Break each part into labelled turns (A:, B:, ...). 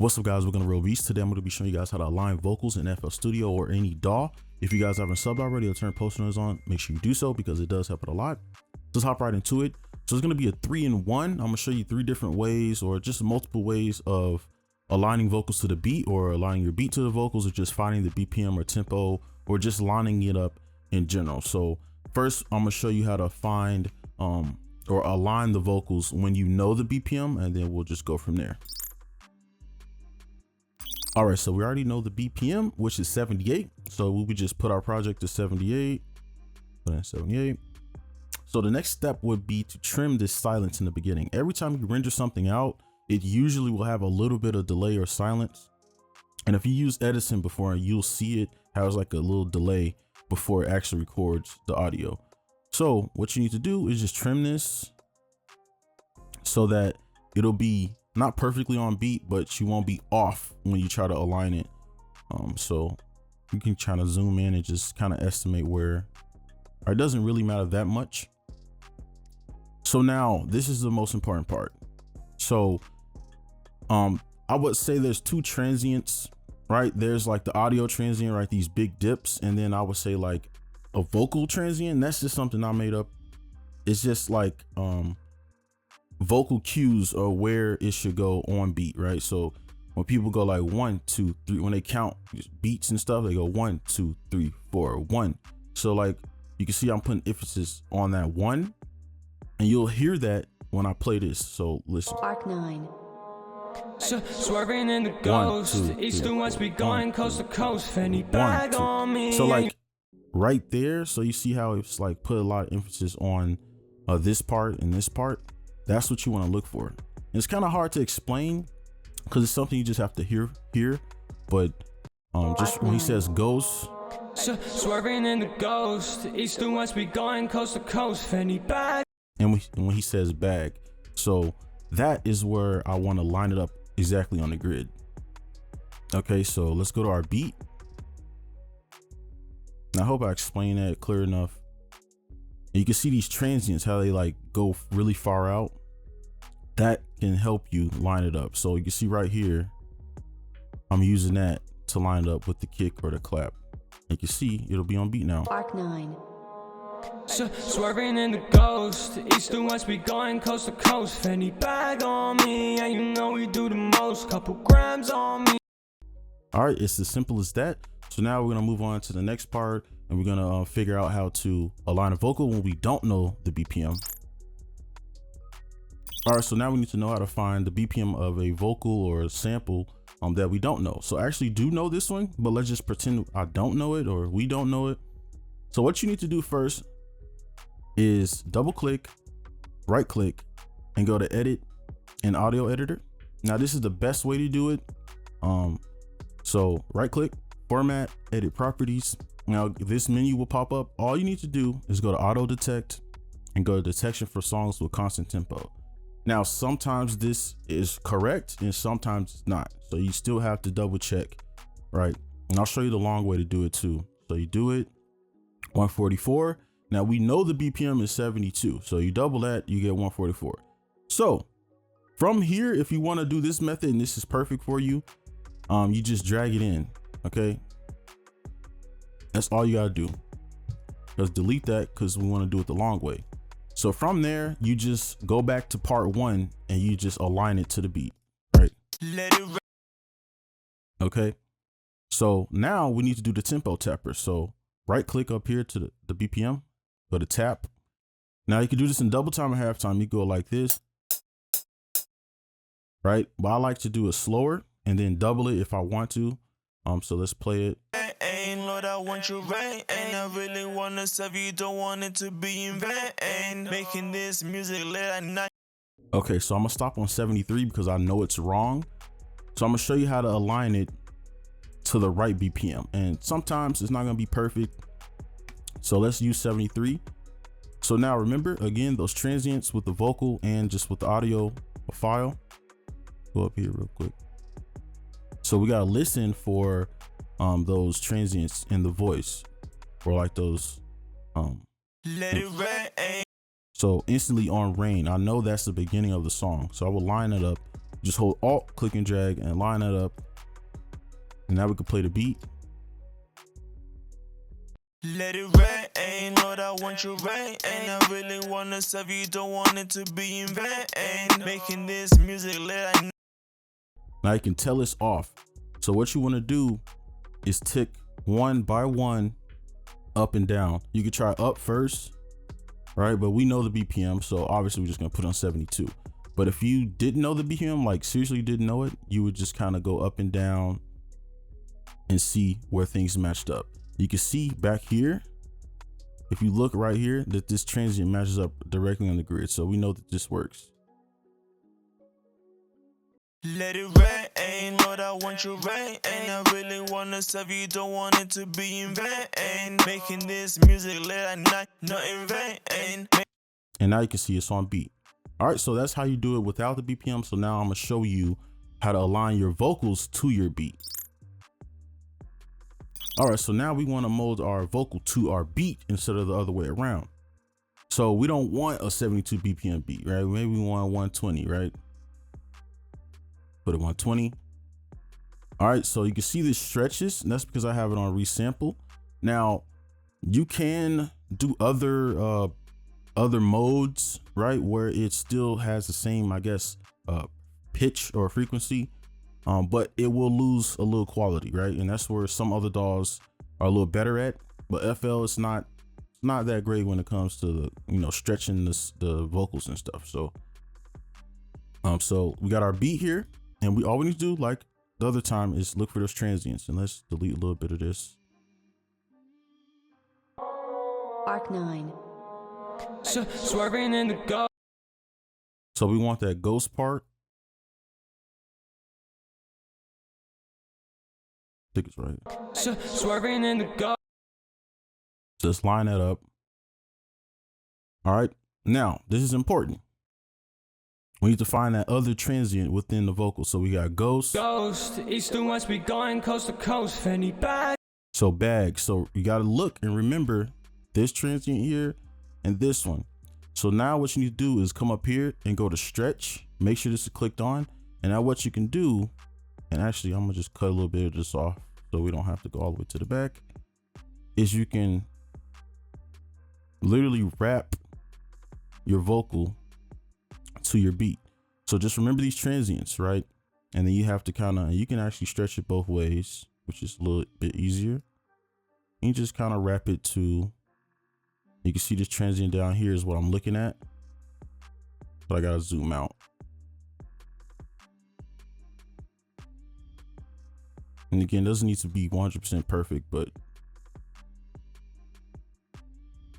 A: What's up, guys? We're gonna brobeatz. Today I'm gonna be showing you guys how to align vocals in FL Studio or any DAW. If you guys haven't subbed already or turned post notifications on, make sure you do so because it does help it a lot. Let's hop right into it. So it's gonna be a 3-in-1. I'm gonna show you 3 different ways or just multiple ways of aligning vocals to the beat, or aligning your beat to the vocals, or just finding the BPM or tempo, or just lining it up in general. So first I'm gonna show you how to find or align the vocals when you know the BPM, and then we'll just go from there. All right, so we already know the BPM, which is 78. So we would just put our project to 78, put in 78. So the next step would be to trim this silence in the beginning. Every time you render something out, it usually will have a little bit of delay or silence. And if you use Edison before, you'll see it has like a little delay before it actually records the audio. So what you need to do is just trim this so that it'll be not perfectly on beat, but you won't be off when you try to align it. So you can try to zoom in and just kind of estimate where, or it doesn't really matter that much. So now this is the most important part. So I would say there's 2 transients, right? There's like the audio transient, right? These big dips. And then I would say like a vocal transient. That's just something I made up. It's just like vocal cues or where it should go on beat, right? So when people go like 1, 2, 3, when they count beats and stuff, they go 1, 2, 3, 4, 1. So like you can see I'm putting emphasis on that 1, and you'll hear that when I play this. So listen.
B: Arc 9.
C: Swerving in the ghost, east to west, we going coast to coast. Fanny bag on me.
A: So like right there, so you see how it's like put a lot of emphasis on this part and this part. That's what you want to look for. And it's kind of hard to explain because it's something you just have to hear. But just when he says ghost,
C: swerving in the ghost, east to west, we going coast to coast. Fanny bag.
A: And when he says bag, so that is where I want to line it up exactly on the grid. Okay, so let's go to our beat. And I hope I explained that clear enough. And you can see these transients, how they like go really far out. That can help you line it up. So you can see right here, I'm using that to line it up with the kick or the clap. You can see it'll be on beat now.
B: Arc 9.
C: Swerving in the ghost, east to west, we going coast to coast. Fanny bag on me, and you know we do the most. Couple grams on me.
A: All right, it's as simple as that. So now we're gonna move on to the next part, and we're gonna figure out how to align a vocal when we don't know the BPM. All right, so now we need to know how to find the BPM of a vocal or a sample that we don't know. So I actually do know this one, but let's just pretend I don't know it, or we don't know it. So what you need to do first is double click, right click, and go to edit in audio editor. Now this is the best way to do it. So right click, format, edit properties. Now this menu will pop up. All you need to do is go to auto detect and go to detection for songs with constant tempo. Now sometimes this is correct and sometimes it's not, so you still have to double check, right? And I'll show you the long way to do it too. So you do it 144. Now we know the BPM is 72, so you double that, you get 144. So from here, if you want to do this method and this is perfect for you, you just drag it in. Okay, that's all you gotta do. Just delete that because we want to do it the long way. So from there, you just go back to part 1 and you just align it to the beat, right? Okay, so now we need to do the tempo tapper. So right click up here to the BPM, go to tap. Now you can do this in double time or half time. You go like this, right? But I like to do it slower and then double it if I want to. So let's play it.
D: Lord, I want your rain, and I really want to serve you, don't want it to be in vain. Making this music late at night.
A: Okay, so I'm gonna stop on 73 because I know it's wrong. So I'm gonna show you how to align it to the right BPM, and sometimes it's not gonna be perfect. So let's use 73. So now remember, again, those transients with the vocal and just with the audio file. Go up here real quick. So we gotta listen for those transients in the voice, or like those
D: Let it rain.
A: so instantly on rain. I know that's the beginning of the song, so I will line it up Just hold Alt, click and drag, and line that up. And now we can play the beat.
D: Let it rain, Lord, I want your rain. I really wanna serve you, don't want it to be in vain. Making this music, let I.
A: Now you can tell it's off. So what you want to do is tick one by one up and down. You could try up first, right? But we know the BPM, so obviously we're just gonna put on 72. But if you didn't know the BPM, like seriously didn't know it, you would just kind of go up and down and see where things matched up. You can see back here, if you look right here, that this transient matches up directly on the grid. So we know that this works.
D: Let it rain, Lord, I want your rain. I really wanna serve you, don't want it to be in vain. Making this music, let I not in vain.
A: And now you can see it's on beat. All right, so that's how you do it without the BPM. So now I'm gonna show you how to align your vocals to your beat. All right, so now we want to mold our vocal to our beat instead of the other way around. So we don't want a 72 BPM beat, right? Maybe we want 120, right? Put it 120. All right, so you can see this stretches, and that's because I have it on resample. Now you can do other modes, right, where it still has the same, I guess, pitch or frequency. But it will lose a little quality, right? And that's where some other DAWs are a little better at. But FL is not that great when it comes to stretching the vocals and stuff. So we got our beat here, and all we need to do, like the other time, is look for those transients. And let's delete a little bit of this.
B: Arc 9.
C: Swerving in the go.
A: So we want that ghost part. I think it's right.
C: Swerving in the go.
A: Just line that up. All right. Now, this is important. We need to find that other transient within the vocal. So we got ghost.
C: East to west, we going coast to coast. Fanny bag.
A: So bag. So you got to look and remember this transient here and this one. So now what you need to do is come up here and go to stretch. Make sure this is clicked on. And now what you can do, and actually I'm gonna just cut a little bit of this off so we don't have to go all the way to the back, is you can literally wrap your vocal to your beat. So just remember these transients, right? And then you have to you can actually stretch it both ways, which is a little bit easier. And you just kind of wrap it to, you can see this transient down here is what I'm looking at. But I gotta zoom out. And again, it doesn't need to be 100% perfect, but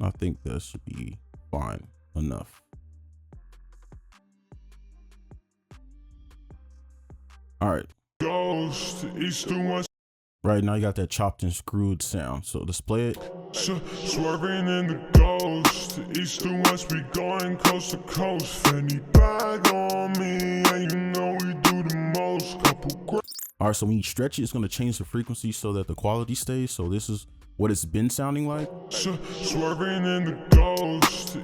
A: I think that should be fine enough. All right.
E: Ghost, east to west.
A: Right now you got that chopped and screwed sound. So let's play it.
E: Swerving in the ghost, east to west, we going coast to coast. Fanny bag on me, and you know we do the most. Couple.
A: All right, so when you stretch it, it's going to change the frequency so that the quality stays. So this is what it's been sounding like.
E: Swerving in the ghost.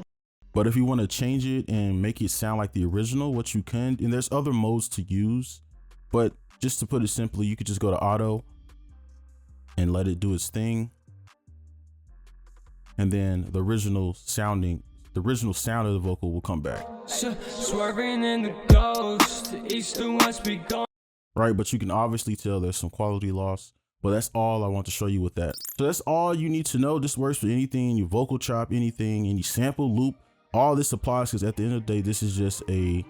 A: But if you want to change it and make it sound like the original, what you can, and there's other modes to use, but just to put it simply, you could just go to auto and let it do its thing. And then the original sound of the vocal will come back.
C: Swerving in the ghost, east to west, we go.
A: Right, but you can obviously tell there's some quality loss. But that's all I want to show you with that. So that's all you need to know. This works for anything, your vocal chop, anything, any sample, loop, all this applies, because at the end of the day, this is just a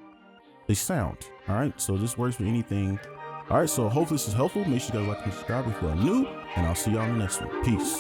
A: sound. All right, so this works for anything. All right, so hopefully this is helpful. Make sure you guys like and subscribe if you are new, and I'll see y'all in the next one. Peace.